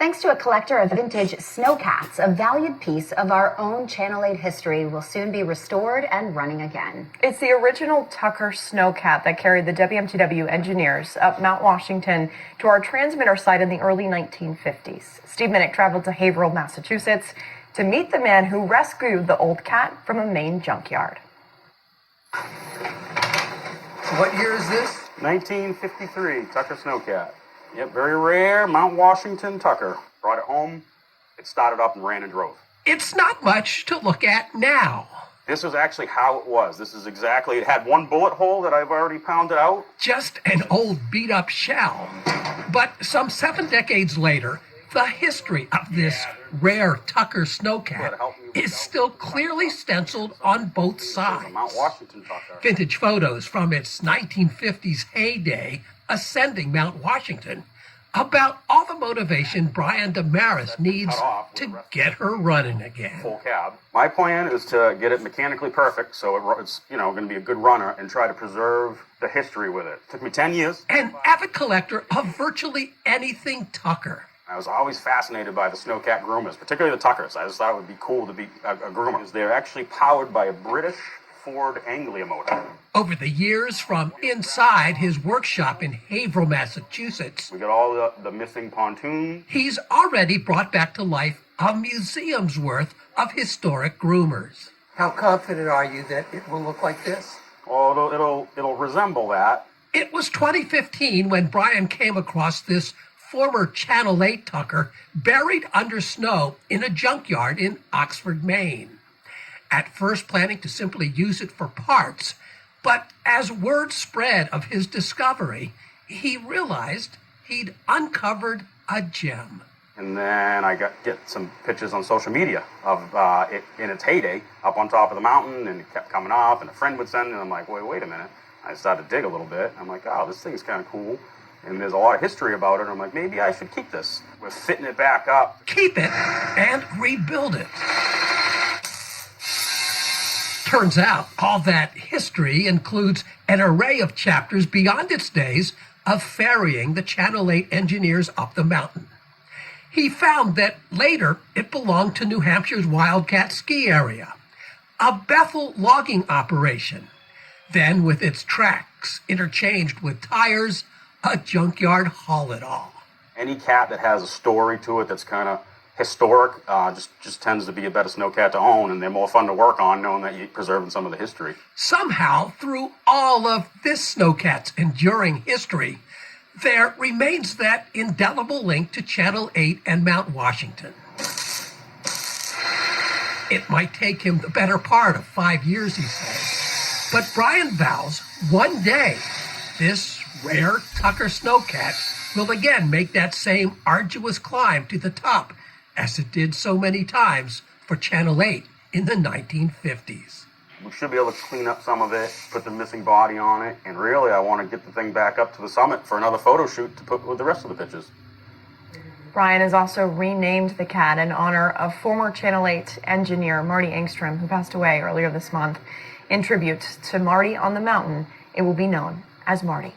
Thanks to a collector of vintage Sno-Cats, a valued piece of our own Channel 8 history will soon be restored and running again. It's the original Tucker Sno-Cat that carried the WMTW engineers up Mount Washington to our transmitter site in the early 1950s. Steve Minnick traveled to Haverhill, Massachusetts to meet the man who rescued the old cat from a Maine junkyard. What year is this? 1953, Tucker Sno-Cat. Yep, very rare, Mount Washington Tucker. Brought it home, it started up and ran and drove. It's not much to look at now. This is actually how it was. This is exactly, it had one bullet hole that I've already pounded out. Just an old beat-up shell. But some 7 decades later, the history of this rare Tucker Sno-Cat is still clearly stenciled on both sides. Mount Washington Tucker. Vintage photos from its 1950s heyday ascending Mount Washington about all the motivation Brian Damaris needs to get her running again. Full cab. My plan is to get it mechanically perfect so it's going to be a good runner and try to preserve the history with it. Took me 10 years. An avid collector of virtually anything Tucker. I was always fascinated by the Sno-Cat groomers, particularly the Tuckers. I just thought it would be cool to be a groomer. They're actually powered by a British Ford Anglia motor. Over the years, from inside his workshop in Haverhill, Massachusetts, We got all the missing pontoon. he's already brought back to life a museum's worth of historic groomers. How confident are you that it will look like this? Oh, it'll resemble that. It was 2015 when Brian came across this former Channel 8 Tucker buried under snow in a junkyard in Oxford, Maine. At first planning to simply use it for parts, but as word spread of his discovery, he realized he'd uncovered a gem. And then I get some pictures on social media of it in its heyday, up on top of the mountain, and it kept coming up, and a friend would send it, and I'm like, wait a minute. I started to dig a little bit. I'm like, oh, this thing's kind of cool. And there's a lot of history about it. I'm like, maybe I should keep this. We're fitting it back up. Keep it and rebuild it. Turns out all that history includes an array of chapters beyond its days of ferrying the Channel 8 engineers up the mountain. He found that later it belonged to New Hampshire's Wildcat ski area, a Bethel logging operation. Then, with its tracks interchanged with tires, a junkyard haul it all. Any cat that has a story to it that's kind of historic just tends to be a better Sno-Cat to own, and they're more fun to work on knowing that you're preserving some of the history. Somehow, through all of this Sno-Cat's enduring history, there remains that indelible link to Channel 8 and Mount Washington. It might take him the better part of 5 years, he says. But Brian vows one day this rare Tucker Sno-Cat will again make that same arduous climb to the top as it did so many times for Channel 8 in the 1950s. We should be able to clean up some of it, put the missing body on it, and really I want to get the thing back up to the summit for another photo shoot to put with the rest of the pictures. Brian has also renamed the cat in honor of former Channel 8 engineer Marty Engstrom, who passed away earlier this month. In tribute to Marty on the mountain, it will be known as Marty.